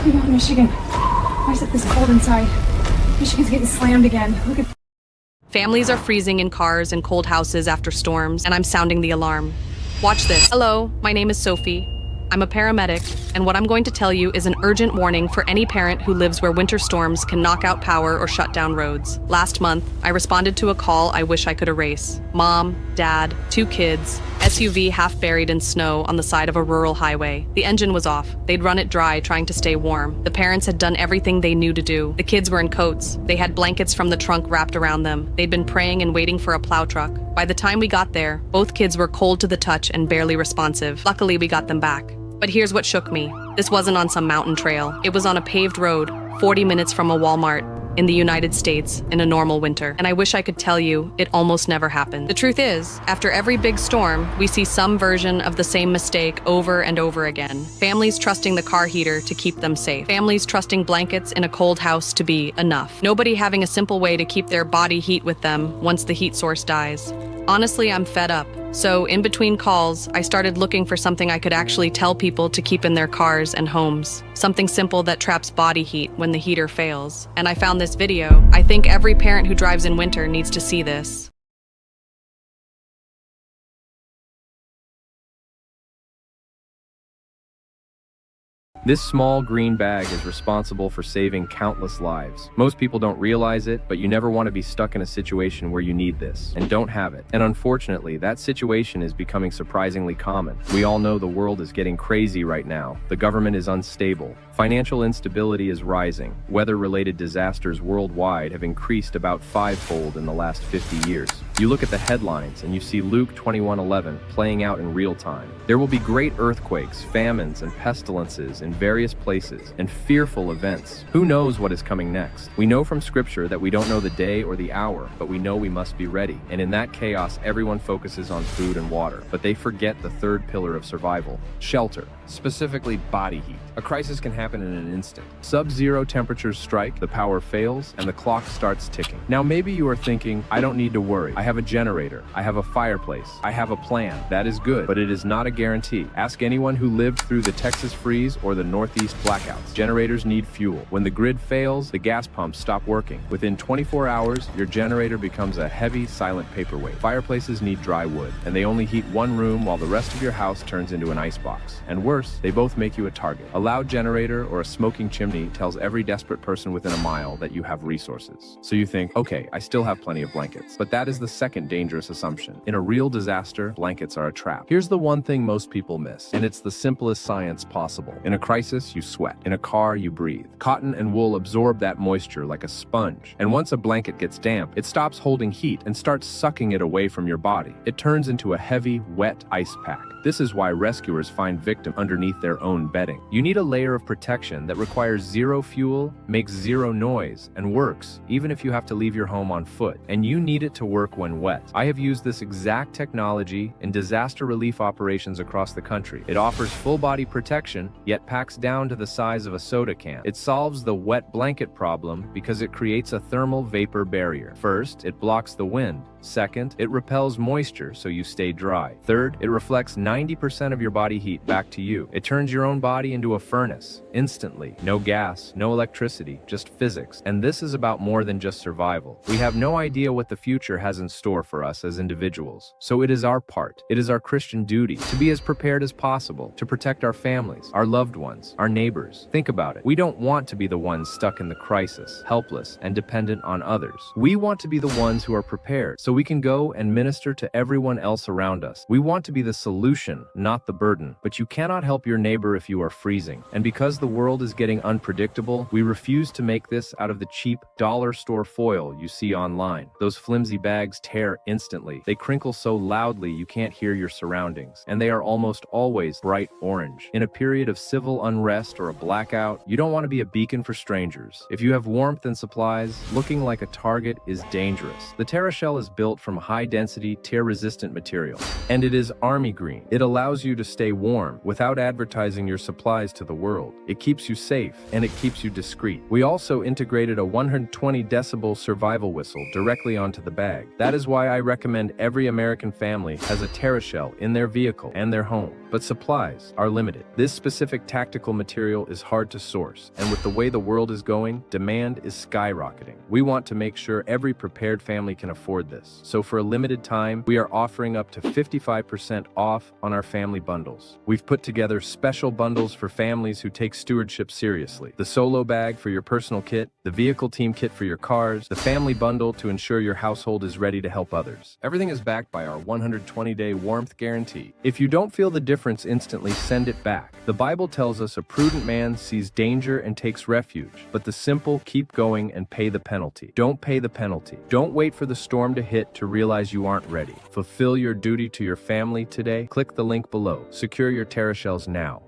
Oh my God, Michigan. Why is it this cold inside? Michigan's getting slammed again. Look at. Families are freezing in cars and cold houses after storms, and I'm sounding the alarm. Watch this. Hello, my name is Sophie. I'm a paramedic, and what I'm going to tell you is an urgent warning for any parent who lives where winter storms can knock out power or shut down roads. Last month, I responded to a call I wish I could erase. Mom, dad, 2 kids, SUV half buried in snow on the side of a rural highway. The engine was off. They'd run it dry trying to stay warm. The parents had done everything they knew to do. The kids were in coats. They had blankets from the trunk wrapped around them. They'd been praying and waiting for a plow truck. By the time we got there, both kids were cold to the touch and barely responsive. Luckily, we got them back. But here's what shook me. This wasn't on some mountain trail. It was on a paved road, 40 minutes from a Walmart, in the United States in a normal winter. And I wish I could tell you it almost never happened. The truth is, after every big storm, we see some version of the same mistake over and over again. Families trusting the car heater to keep them safe. Families trusting blankets in a cold house to be enough. Nobody having a simple way to keep their body heat with them once the heat source dies. Honestly, I'm fed up. So in between calls, I started looking for something I could actually tell people to keep in their cars and homes. Something simple that traps body heat when the heater fails. And I found this video. I think every parent who drives in winter needs to see this. This small green bag is responsible for saving countless lives. Most people don't realize it, but you never want to be stuck in a situation where you need this and don't have it. And unfortunately, that situation is becoming surprisingly common. We all know the world is getting crazy right now. The government is unstable. Financial instability is rising. Weather-related disasters worldwide have increased about 5-fold in the last 50 years. You look at the headlines and you see Luke 21:11 playing out in real time. There will be great earthquakes, famines, and pestilences in various places, and fearful events. Who knows what is coming next? We know from scripture that we don't know the day or the hour, but we know we must be ready. And in that chaos, everyone focuses on food and water, but they forget the third pillar of survival: shelter, specifically body heat. A crisis can happen in an instant. Sub-zero temperatures strike, the power fails, and the clock starts ticking. Now maybe you are thinking, I don't need to worry. I have a generator. I have a fireplace. I have a plan. That is good, but it is not a guarantee. Ask anyone who lived through the Texas freeze or the Northeast blackouts. Generators need fuel. When the grid fails, the gas pumps stop working. Within 24 hours, your generator becomes a heavy, silent paperweight. Fireplaces need dry wood, and they only heat one room while the rest of your house turns into an icebox. And worse, they both make you a target. A loud generator or a smoking chimney tells every desperate person within a mile that you have resources. So you think, okay, I still have plenty of blankets. But that is the second dangerous assumption. In a real disaster, blankets are a trap. Here's the one thing most people miss, and it's the simplest science possible. In a crisis, you sweat. In a car, you breathe. Cotton and wool absorb that moisture like a sponge. And once a blanket gets damp, it stops holding heat and starts sucking it away from your body. It turns into a heavy, wet ice pack. This is why rescuers find victims underneath their own bedding. You need a layer of protection that requires zero fuel, makes zero noise, and works even if you have to leave your home on foot. And you need it to work when wet. I have used this exact technology in disaster relief operations across the country. It offers full body protection, yet packs down to the size of a soda can. It solves the wet blanket problem because it creates a thermal vapor barrier. First, it blocks the wind. Second, it repels moisture so you stay dry. Third, it reflects 90% of your body heat back to you. It turns your own body into a furnace, instantly. No gas, no electricity, just physics. And this is about more than just survival. We have no idea what the future has in store for us as individuals. So it is our part, it is our Christian duty to be as prepared as possible, to protect our families, our loved ones, our neighbors. Think about it. We don't want to be the ones stuck in the crisis, helpless and dependent on others. We want to be the ones who are prepared, so we can go and minister to everyone else around us. We want to be the solution, not the burden. But you cannot help your neighbor if you are freezing. And because the world is getting unpredictable, we refuse to make this out of the cheap dollar store foil you see online. Those flimsy bags tear instantly. They crinkle so loudly you can't hear your surroundings. And they are almost always bright orange. In a period of civil unrest or a blackout, you don't want to be a beacon for strangers. If you have warmth and supplies, looking like a target is dangerous. The TerraShell is built from high-density, tear-resistant material, and it is army green. It allows you to stay warm without advertising your supplies to the world. It keeps you safe, and it keeps you discreet. We also integrated a 120 decibel survival whistle directly onto the bag. That is why I recommend every American family has a TerraShell in their vehicle and their home. but supplies are limited. This specific tactical material is hard to source, and with the way the world is going, demand is skyrocketing. We want to make sure every prepared family can afford this. So for a limited time, we are offering up to 55% off on our family bundles. We've put together special bundles for families who take stewardship seriously. The solo bag for your personal kit, the vehicle team kit for your cars, the family bundle to ensure your household is ready to help others. Everything is backed by our 120-day warmth guarantee. If you don't feel the difference instantly, send it back. The Bible tells us a prudent man sees danger and takes refuge, but the simple keep going and pay the penalty. Don't pay the penalty. Don't wait for the storm to hit to realize you aren't ready. Fulfill your duty to your family today. Click the link below. Secure your TerraShells now.